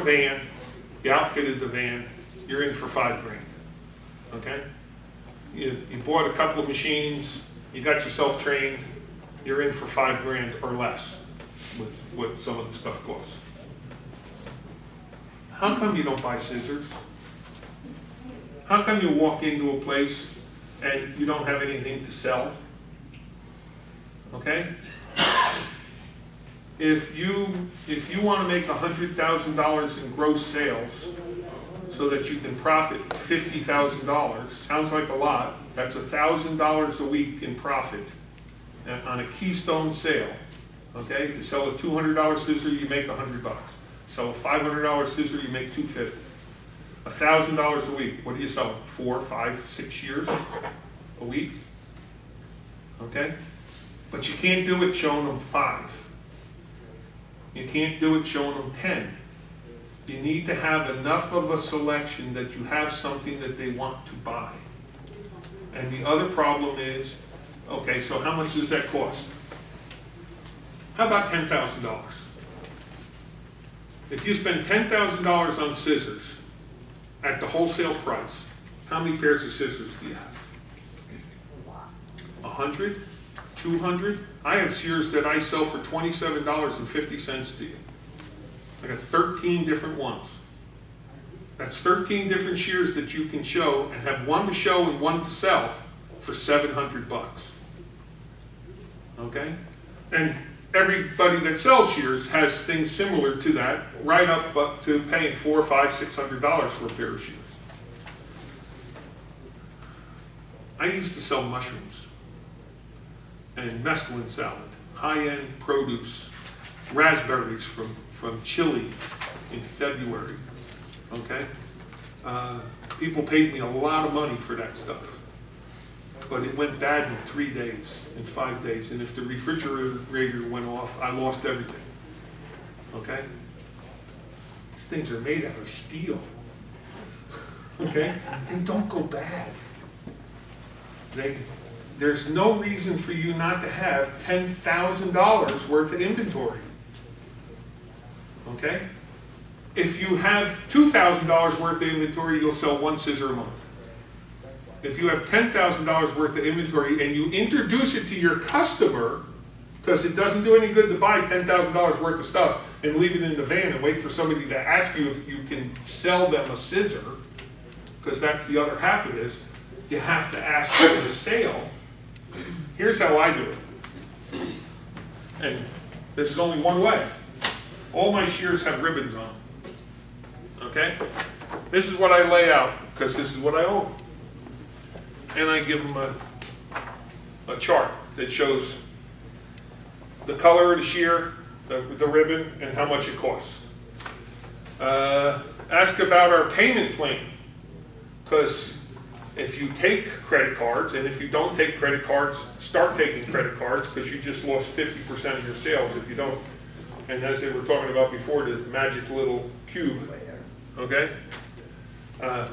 van, you outfitted the van, you're in for $5 grand, okay? You bought a couple of machines, you got yourself trained, you're in for $5 grand or less with what some of the stuff costs. How come you don't buy scissors? How come you walk into a place and you don't have anything to sell? Okay? If you want to make $100,000 in gross sales so that you can profit $50,000, sounds like a lot, that's $1,000 a week in profit on a keystone sale. Okay? If you sell a $200 scissor, you make $100. Sell a $500 scissor, you make $250. $1,000 a week. What do you sell? 4, 5, 6 shears a week? Okay? But you can't do it showing them 5. You can't do it showing them 10. You need to have enough of a selection that you have something that they want to buy. And the other problem is, okay, so how much does that cost? How about $10,000? If you spend $10,000 on scissors at the wholesale price, how many pairs of scissors do you have? 100? 200? I have shears that I sell for $27.50 to you. I got 13 different ones. That's 13 different shears that you can show and have one to show and one to sell for $700. Okay? And everybody that sells shears has things similar to that, right up to paying $400, $500, $600 for a pair of shears. I used to sell mushrooms and mesclun salad, high-end produce, raspberries from Chile in February, okay? People paid me a lot of money for that stuff, but it went bad in 3 days, in 5 days, and if the refrigerator went off, I lost everything, okay? These things are made out of steel, okay? They don't go bad. There's no reason for you not to have $10,000 worth of inventory. Okay? If you have $2,000 worth of inventory, you'll sell one scissor a month. If you have $10,000 worth of inventory and you introduce it to your customer, because it doesn't do any good to buy $10,000 worth of stuff and leave it in the van and wait for somebody to ask you if you can sell them a scissor, because that's the other half of this. You have to ask for the sale. Here's how I do it. And this is only one way. All my shears have ribbons on them. Okay? This is what I lay out, because this is what I own. And I give them a chart that shows the color of the shear, the ribbon, and how much it costs. Ask about our payment plan, because if you take credit cards, and if you don't take credit cards, start taking credit cards, because you just lost 50% of your sales if you don't. And as they were talking about before, the magic little cube, okay,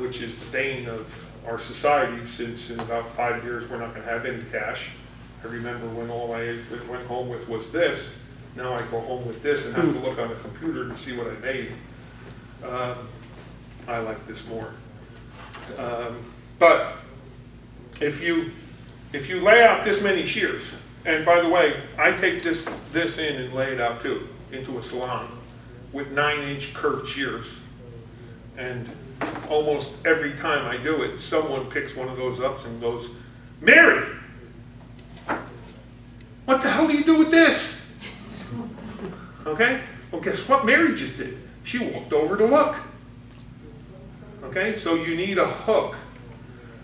which is the bane of our society, since in about 5 years we're not going to have any cash. I remember when all I went home with was this. Now I go home with this and have to look on the computer to see what I made. I like this more. But if you lay out this many shears, and by the way, I take this in and lay it out too, into a salon with 9-inch curved shears. And almost every time I do it, someone picks one of those up and goes, "Mary, what the hell do you do with this?" Okay? Well, guess what Mary just did? She walked over to look. Okay? So you need a hook.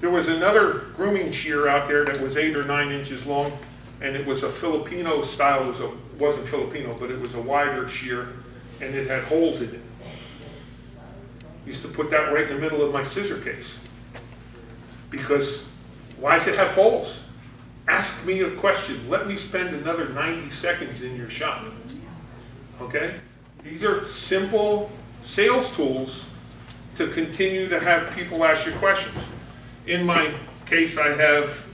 There was another grooming shear out there that was 8 or 9 inches long, and it was a Filipino style. It wasn't Filipino, but it was a wider shear, and it had holes in it. Used to put that right in the middle of my scissor case. Because why does it have holes? Ask me a question. Let me spend another 90 seconds in your shop. Okay? These are simple sales tools to continue to have people ask you questions. In my case, I have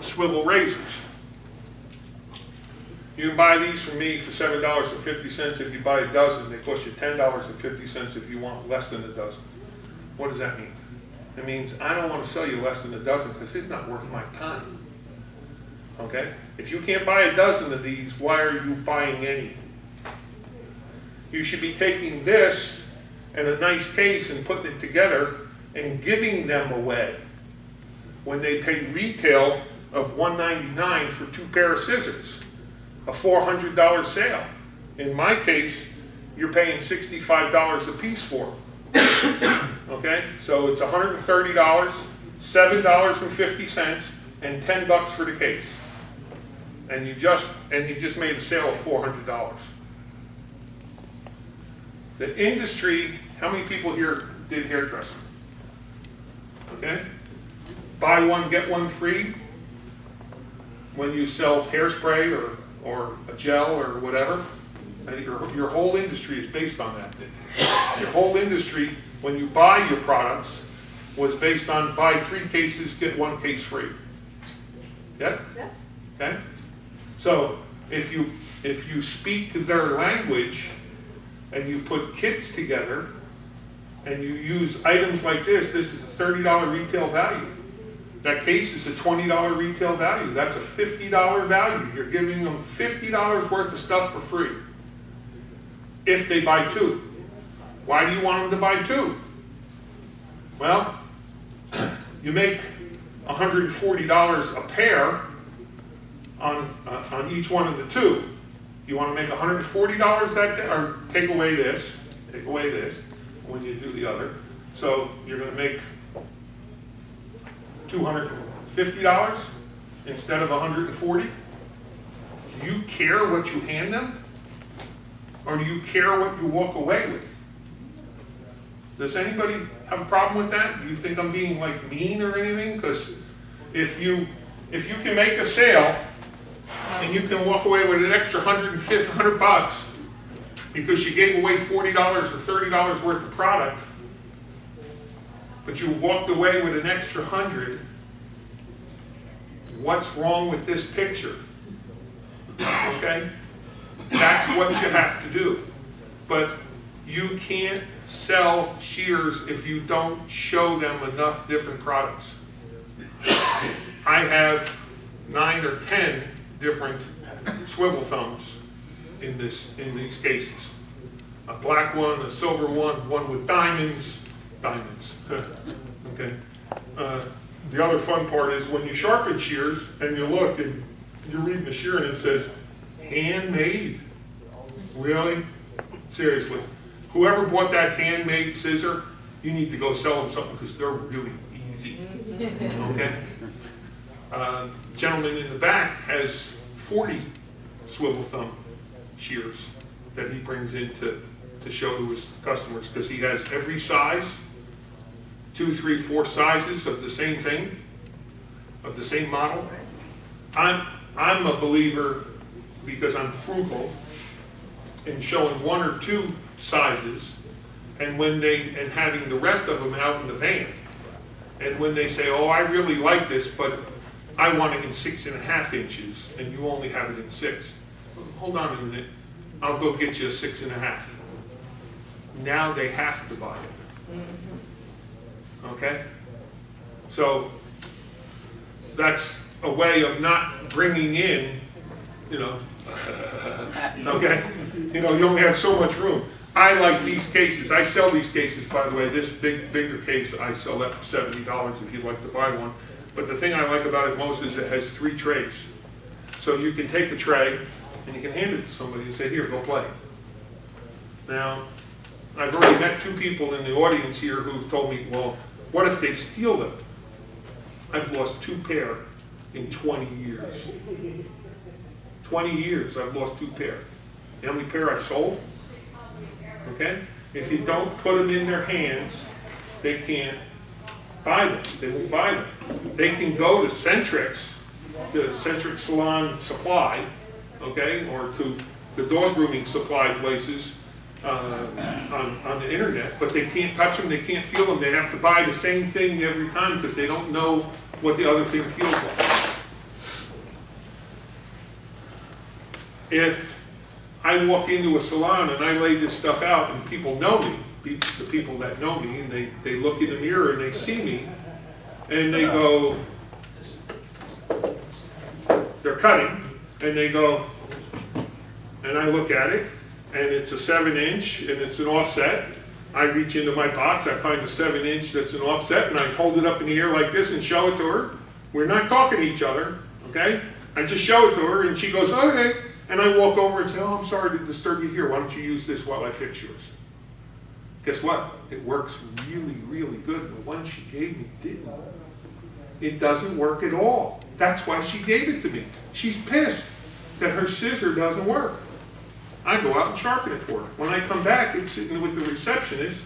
swivel razors. You can buy these from me for $7.50 if you buy a dozen. They cost you $10.50 if you want less than a dozen. What does that mean? It means I don't want to sell you less than a dozen because it's not worth my time. Okay? If you can't buy a dozen of these, why are you buying any? You should be taking this and a nice case and putting it together and giving them away when they pay retail of $199 for 2 pair of scissors, a $400 sale. In my case, you're paying $65 a piece for them. Okay, so it's $130, $7.50, and $10 for the case, and you just made a sale of $400. The industry, how many people here did hairdressing? Okay, buy one get one free when you sell hairspray or a gel or whatever. And your whole industry is based on that. Your whole industry, when you buy your products, was based on buy 3 cases, get 1 case free. Yeah? Yeah. Okay? So if you speak their language and you put kits together and you use items like this is a $30 retail value. That case is a $20 retail value. That's a $50 value. You're giving them $50 worth of stuff for free if they buy 2. Why do you want them to buy 2? Well, you make $140 a pair on each one of the 2. You want to make $140 that day, or take away this when you do the other. So you're going to make $250 instead of $140. Do you care what you hand them? Or do you care what you walk away with? Does anybody have a problem with that? Do you think I'm being like mean or anything? Because if you can make a sale and you can walk away with an extra $100 because you gave away $40 or $30 worth of product, but you walked away with an extra 100, what's wrong with this picture? Okay? That's what you have to do. But you can't sell shears if you don't show them enough different products. I have 9 or 10 different swivel thumbs in these cases. A black one, a silver one, one with diamonds. Okay. The other fun part is when you sharpen shears and you look and you're reading the shear and it says handmade. Really? Seriously. Whoever bought that handmade scissor, you need to go sell them something because they're really easy. Okay? Gentleman in the back has 40 swivel thumb shears that he brings in to show to his customers because he has every size, 2, 3, 4 sizes of the same thing, of the same model. I'm a believer because I'm frugal in showing 1 or 2 sizes and having the rest of them out in the van. And when they say, oh, I really like this, but I want it in 6.5 inches, and you only have it in 6. Hold on a minute, I'll go get you a 6.5. Now they have to buy it. Okay? So that's a way of not bringing in, okay? You only have so much room. I like these cases. I sell these cases, by the way. This bigger case, I sell that for $70 if you'd like to buy one. But the thing I like about it most is it has 3 trays. So you can take a tray and you can hand it to somebody and say, here, go play. Now, I've already met 2 people in the audience here who've told me, well, what if they steal them? I've lost 2 pair in 20 years. 20 years I've lost 2 pair. You know how many pair I've sold? Okay? If you don't put them in their hands, they can't buy them. They won't buy them. They can go to Centrix, the Centrix Salon Supply, okay, or to the dog grooming supply places on the internet, but they can't touch them, they can't feel them. They have to buy the same thing every time because they don't know what the other thing feels like. if I walk into a salon and I lay this stuff out and people know me, the people that know me, and they look in the mirror and they see me, and they go, they're cutting, and they go, and I look at it, and it's a 7-inch, and it's an offset. I reach into my box, I find a 7-inch that's an offset, and I hold it up in the air like this and show it to her. We're not talking to each other, okay? I just show it to her, and she goes, okay. And I walk over and say, oh, I'm sorry to disturb you here. Why don't you use this while I fix yours? Guess what? It works really, really good. The one she gave me didn't. It doesn't work at all. That's why she gave it to me. She's pissed that her scissor doesn't work. I go out and sharpen it for her. When I come back, it's sitting with the receptionist,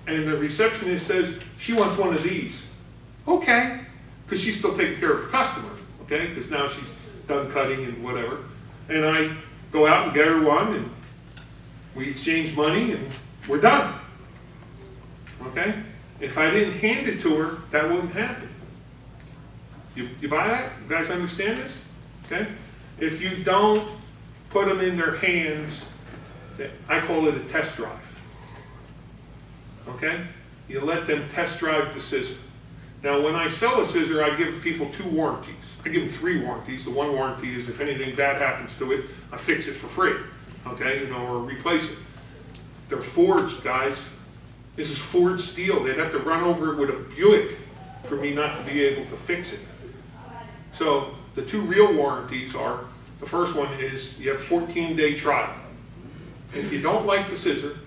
and the receptionist says, she wants one of these. Okay, because she's still taking care of her customer, okay? Because now she's done cutting and whatever. And I go out and get her one, and we exchange money, and we're done. Okay? If I didn't hand it to her, that wouldn't happen. You buy that? You guys understand this? Okay? If you don't put them in their hands, I call it a test drive. Okay? You let them test drive the scissor. Now, when I sell a scissor, I give people 2 warranties. I give them 3 warranties. The one warranty is if anything bad happens to it, I fix it for free, okay, or replace it. They're forged, guys. This is forged steel. They'd have to run over it with a Buick for me not to be able to fix it. So the 2 real warranties are, the first one is you have 14-day trial. If you don't like the scissor,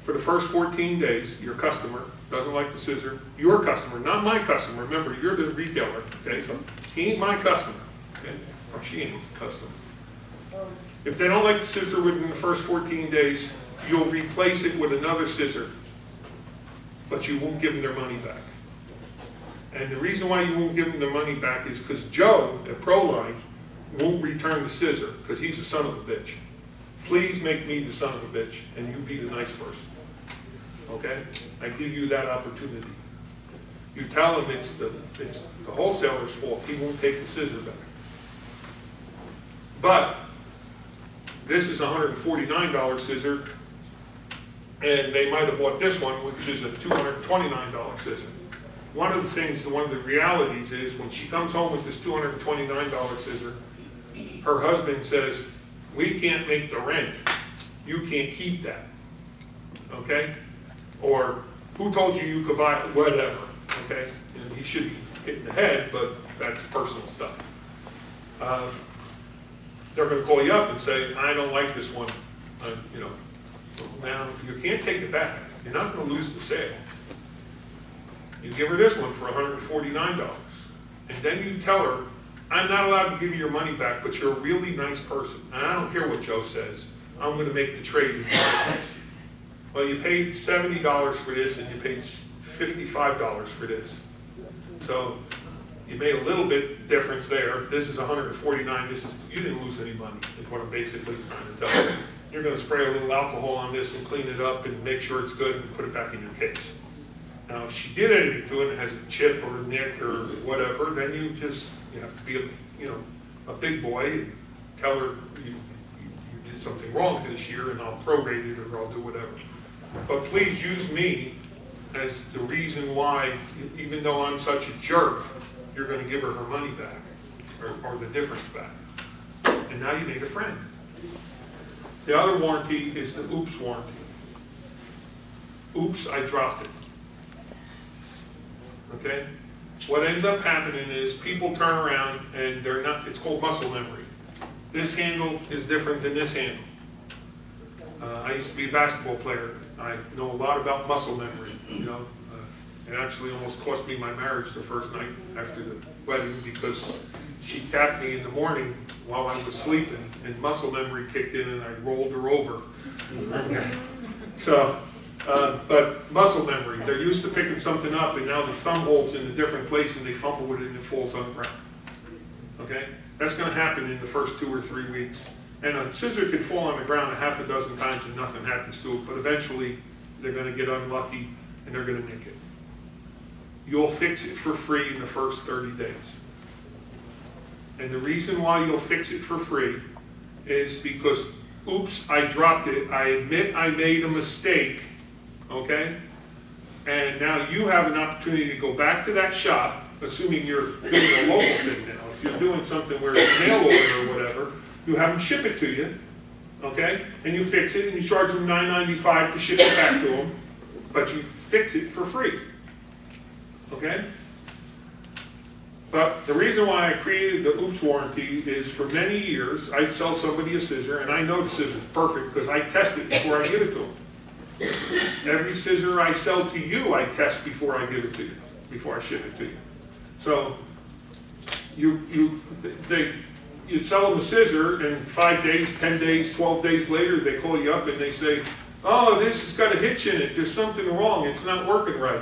for the first 14 days, your customer doesn't like the scissor, your customer, not my customer. Remember, you're the retailer, okay? So he ain't my customer, okay? Or she ain't my customer. If they don't like the scissor within the first 14 days, you'll replace it with another scissor, but you won't give them their money back. And the reason why you won't give them their money back is because Joe at Proline won't return the scissor because he's a son of a bitch. Please make me the son of a bitch, and you be the nice person. Okay? I give you that opportunity. You tell him it's the wholesaler's fault. He won't take the scissor back. But this is a $149 scissor, and they might have bought this one, which is a $229 scissor. One of the realities is when she comes home with this $229 scissor, her husband says, we can't make the rent. You can't keep that. Okay? Or, who told you could buy it? Whatever. Okay? And he should be hit in the head, but that's personal stuff. They're going to call you up and say, I don't like this one. Now, you can't take it back. You're not going to lose the sale. You give her this one for $149. And then you tell her, I'm not allowed to give you your money back, but you're a really nice person. And I don't care what Joe says. I'm going to make the trade in your price. Well, you paid $70 for this, and you paid $55 for this. So you made a little bit difference there. This is $149. You didn't lose any money, is what I'm basically trying to tell you. You're going to spray a little alcohol on this and clean it up and make sure it's good and put it back in your case. Now, if she did anything to it and it has a chip or a nick or whatever, then you have to be a big boy and tell her you did something wrong to the shear, and I'll prorate it or I'll do whatever. But please use me as the reason why, even though I'm such a jerk, you're going to give her money back or the difference back. And now you made a friend. The other warranty is the oops warranty. Oops, I dropped it. Okay? What ends up happening is people turn around and they're not, it's called muscle memory. This handle is different than this handle. I used to be a basketball player. I know a lot about muscle memory. It actually almost cost me my marriage the first night after the wedding because she tapped me in the morning while I was sleeping and muscle memory kicked in and I rolled her over. So, but muscle memory, they're used to picking something up and now the thumb holds in a different place and they fumble with it and it falls on the ground. Okay? That's going to happen in the first 2 or 3 weeks. And a scissor can fall on the ground a half a dozen times and nothing happens to it, but eventually they're going to get unlucky and they're going to nick it. You'll fix it for free in the first 30 days. And the reason why you'll fix it for free is because, oops, I dropped it, I admit I made a mistake, okay? And now you have an opportunity to go back to that shop, assuming you're doing a local thing now. If you're doing something where it's mail order or whatever, you have them ship it to you, okay? And you fix it, and you charge them $9.95 to ship it back to them, but you fix it for free, okay? But the reason why I created the oops warranty is for many years, I'd sell somebody a scissor, and I know the scissor's perfect because I test it before I give it to them. Every scissor I sell to you, I test before I give it to you, before I ship it to you. So you sell them a scissor, and 5 days, 10 days, 12 days later, they call you up and they say, oh, this has got a hitch in it, there's something wrong, it's not working right.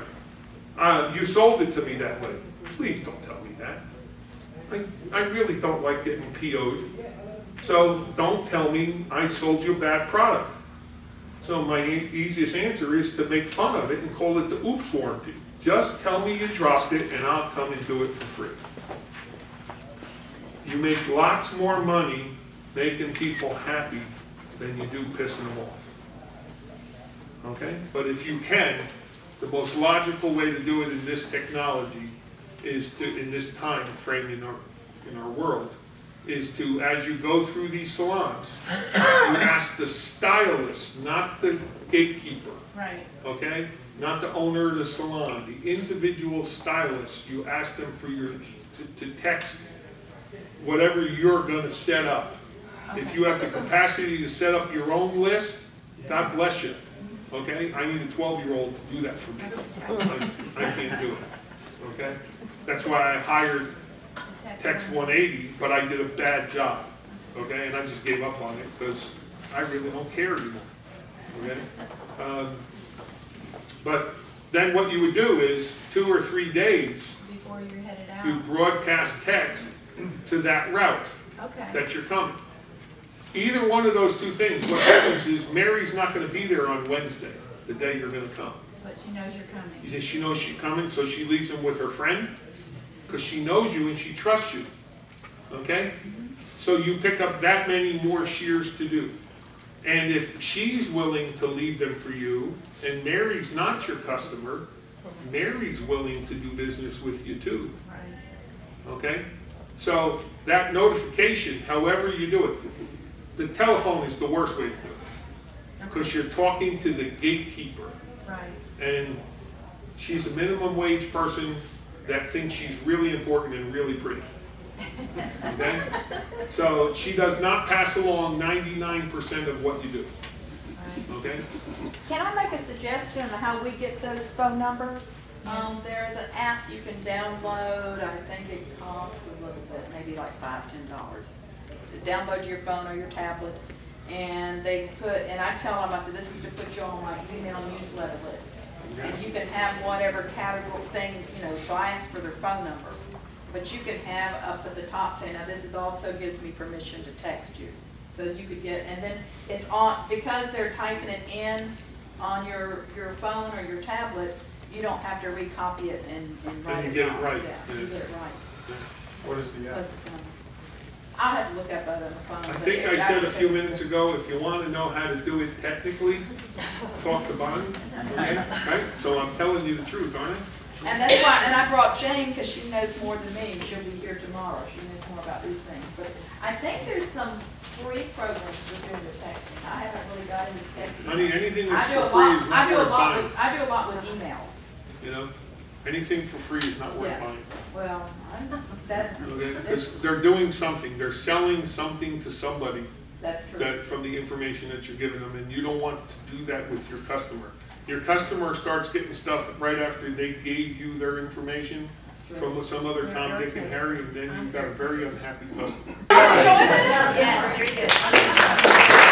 You sold it to me that way. Please don't tell me that. I really don't like getting PO'd. So don't tell me I sold you a bad product. So my easiest answer is to make fun of it and call it the oops warranty. Just tell me you dropped it and I'll come and do it for free. You make lots more money making people happy than you do pissing them off. Okay? But if you can, the most logical way to do it in this technology is to, in this time frame in our world, is to, as you go through these salons, you ask the stylist, not the gatekeeper. Right. Okay? Not the owner of the salon, the individual stylist. You ask them for to text whatever you're going to set up. Okay. If you have the capacity to set up your own list, God bless you. Okay? I need a 12-year-old to do that for me. I can't do it. Okay? That's why I hired Text 180, but I did a bad job. Okay? And I just gave up on it because I really don't care anymore. Okay? But then what you would do is 2 or 3 days before you're headed out, you broadcast text to that route that you're coming. Either one of those 2 things, what happens is Mary's not going to be there on Wednesday, the day you're going to come. but she knows you're coming. She knows she's coming, so she leaves them with her friend because she knows you and she trusts you. Okay? So you pick up that many more shears to do. And if she's willing to leave them for you, and Mary's not your customer, Mary's willing to do business with you too. Right. Okay? So that notification, however you do it, the telephone is the worst way to do it. Because you're talking to the gatekeeper. Right. And she's a minimum wage person that thinks she's really important and really pretty. Okay? So she does not pass along 99% of what you do. Okay? Can I make a suggestion on how we get those phone numbers? There's an app you can download. I think it costs a little bit, maybe like $5, $10. Download to your phone or your tablet, and they put, and I tell them, I said, this is to put you on my email newsletter list. And you can have whatever category things, so I ask for their phone number. But you can have up at the top saying, now this is also gives me permission to text you. So you could get, and then it's on, because they're typing it in on your phone or your tablet, you don't have to recopy it and write it down. And you get it right. Yeah, you get it right. Yeah. What is the app? I'll have to look up that on the phone. I think I said a few minutes ago, if you want to know how to do it technically, talk to Bonnie. Okay? Right? So I'm telling you the truth, aren't I? And that's why, and I brought Jane because she knows more than me. She'll be here tomorrow. She knows more about these things. But I think there's some free programs for doing the texting. I haven't really got into texting. Honey, anything that's for free is not worth buying. I do a lot with email. You know, anything for free is not worth Yeah. buying. Well, that. Okay? Because they're doing something. They're selling something to somebody That's true. that from the information that you're giving them, and you don't want to do that with your customer. Your customer starts getting stuff right after they gave you their information from some other Tom, Dick, and Harry, and then you've got a very unhappy customer. Yes, very good.